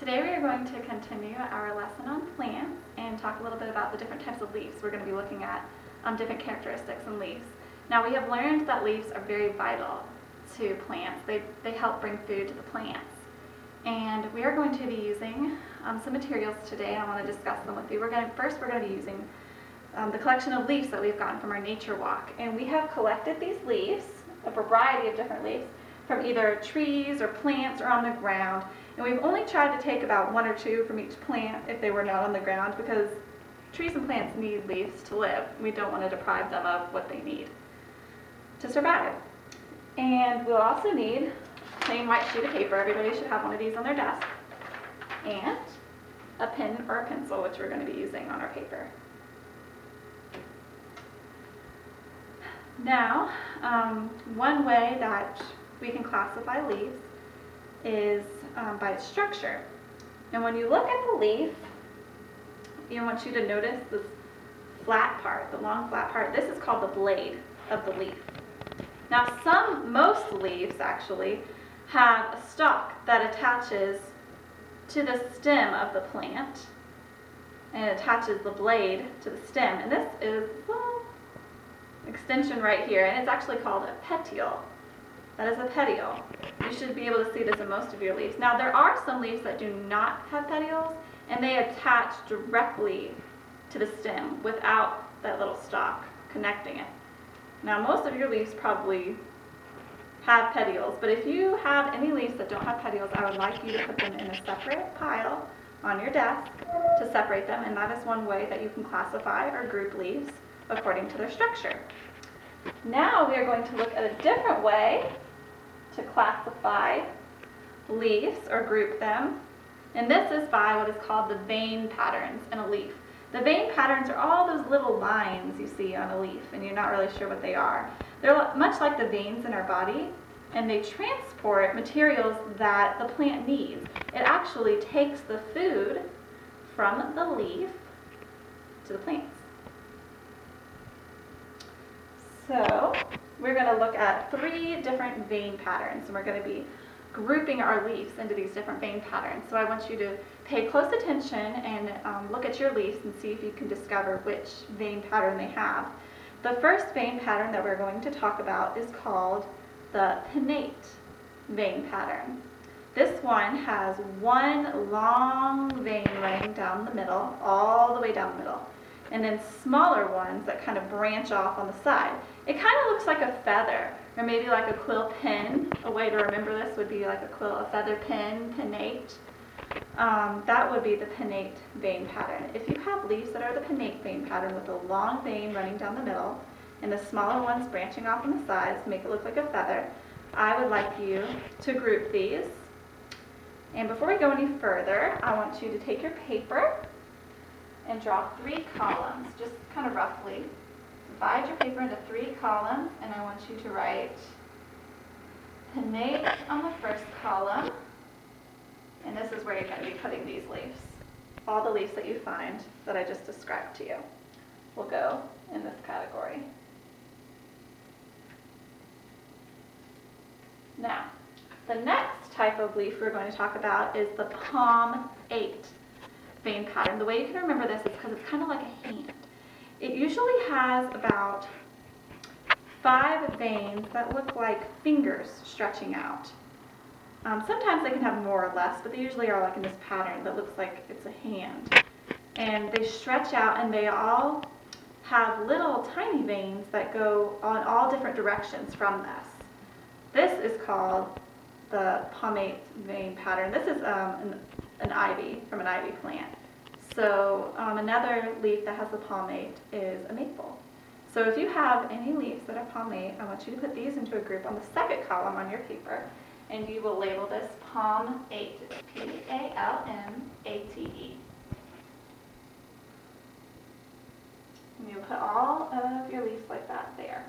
Today we are going to continue our lesson on plants and talk a little bit about the different types of leaves. We're going to be looking at different characteristics in leaves. Now we have learned that leaves are very vital to plants. They help bring food to the plants. And we are going to be using some materials today, and I want to discuss them with you. First we're going to be using the collection of leaves that we've gotten from our nature walk. And we have collected these leaves, a variety of different leaves, from either trees or plants or on the ground. And we've only tried to take about one or two from each plant if they were not on the ground, because trees and plants need leaves to live. We don't want to deprive them of what they need to survive. And we'll also need a plain white sheet of paper. Everybody should have one of these on their desk. And a pen or a pencil, which we're going to be using on our paper. Now, one way that we can classify leaves is by its structure. And when you look at the leaf, I want you to notice this flat part, the long flat part. This is called the blade of the leaf. Now most leaves actually have a stalk that attaches to the stem of the plant, and it attaches the blade to the stem. And this is the extension right here, and it's actually called a petiole. That is a petiole. You should be able to see this in most of your leaves. Now there are some leaves that do not have petioles, and they attach directly to the stem without that little stalk connecting it. Now most of your leaves probably have petioles, but if you have any leaves that don't have petioles, I would like you to put them in a separate pile on your desk to separate them, and that is one way that you can classify or group leaves according to their structure. Now we are going to look at a different way to classify leaves or group them, and this is by what is called the vein patterns in a leaf. The vein patterns are all those little lines you see on a leaf, and you're not really sure what they are. They're much like the veins in our body, and they transport materials that the plant needs. It actually takes the food from the leaf to the plants. So we're going to look at 3 different vein patterns, and we're going to be grouping our leaves into these different vein patterns. So I want you to pay close attention and look at your leaves and see if you can discover which vein pattern they have. The first vein pattern that we're going to talk about is called the pinnate vein pattern. This one has one long vein running down the middle, all the way down the middle, and then smaller ones that kind of branch off on the side. It kind of looks like a feather, or maybe like a quill pin. A way to remember this would be like a feather pin, pinnate. That would be the pinnate vein pattern. If you have leaves that are the pinnate vein pattern with a long vein running down the middle and the smaller ones branching off on the sides to make it look like a feather, I would like you to group these. And before we go any further, I want you to take your paper and draw 3 columns, just kind of roughly. Divide your paper into 3 columns, and I want you to write pinnate on the first column, and this is where you're going to be putting these leaves. All the leaves that you find that I just described to you will go in this category. Now, the next type of leaf we're going to talk about is the palmate vein pattern. The way you can remember this is because it's kind of like a hand. It usually has about 5 veins that look like fingers stretching out. Sometimes they can have more or less, but they usually are like in this pattern that looks like it's a hand. And they stretch out, and they all have little tiny veins that go on all different directions from this. This is called the palmate vein pattern. This is an ivy from an ivy plant. So another leaf that has a palmate is a maple. So if you have any leaves that are palmate, I want you to put these into a group on the second column on your paper, and you will label this palmate, P-A-L-M-A-T-E. And you'll put all of your leaves like that there.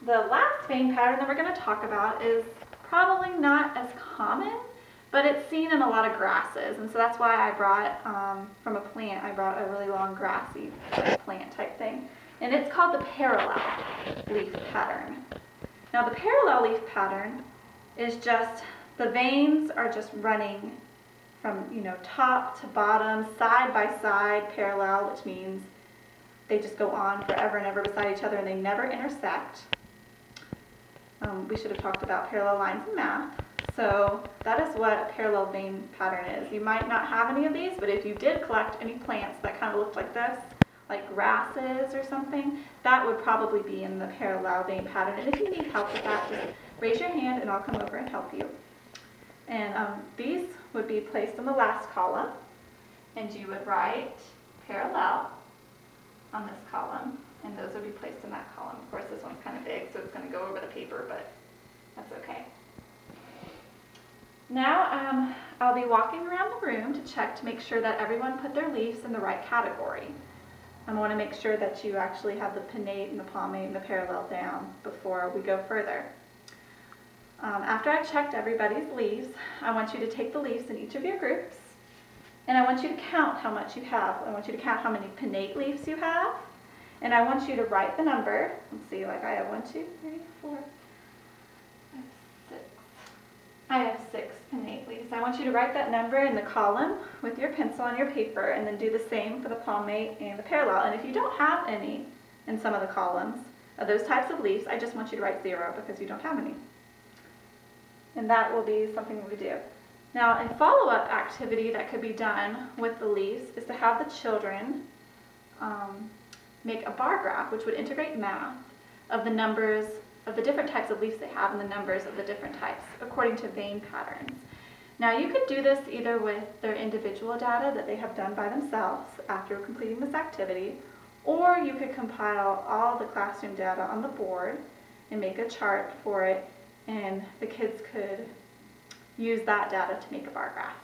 The last vein pattern that we're going to talk about is probably not as common, but it's seen in a lot of grasses, and so that's why I brought, from a plant, I brought a really long grassy plant type thing. And it's called the parallel leaf pattern. Now the parallel leaf pattern is just, the veins are just running from, top to bottom, side by side, parallel, which means they just go on forever and ever beside each other and they never intersect. We should have talked about parallel lines in math. So that is what a parallel vein pattern is. You might not have any of these, but if you did collect any plants that kind of looked like this, like grasses or something, that would probably be in the parallel vein pattern. And if you need help with that, just raise your hand and I'll come over and help you. And these would be placed in the last column, and you would write parallel on this column, and those would be placed in that column. Of course, this one's kind of big, so it's going to go over the paper, but that's okay. Now I'll be walking around the room to check to make sure that everyone put their leaves in the right category. I want to make sure that you actually have the pinnate and the palmate and the parallel down before we go further. After I've checked everybody's leaves, I want you to take the leaves in each of your groups, and I want you to count how much you have. I want you to count how many pinnate leaves you have, and I want you to write the number. Let's see, like I have 1, 2, 3, 4, 5, 6. I have 6 pinnate leaves. I want you to write that number in the column with your pencil on your paper, and then do the same for the palmate and the parallel. And if you don't have any in some of the columns of those types of leaves, I just want you to write 0 because you don't have any. And that will be something we do. Now, a follow-up activity that could be done with the leaves is to have the children make a bar graph, which would integrate math of the numbers of the different types of leaves they have and the numbers of the different types according to vein patterns. Now, you could do this either with their individual data that they have done by themselves after completing this activity, or you could compile all the classroom data on the board and make a chart for it, and the kids could use that data to make a bar graph.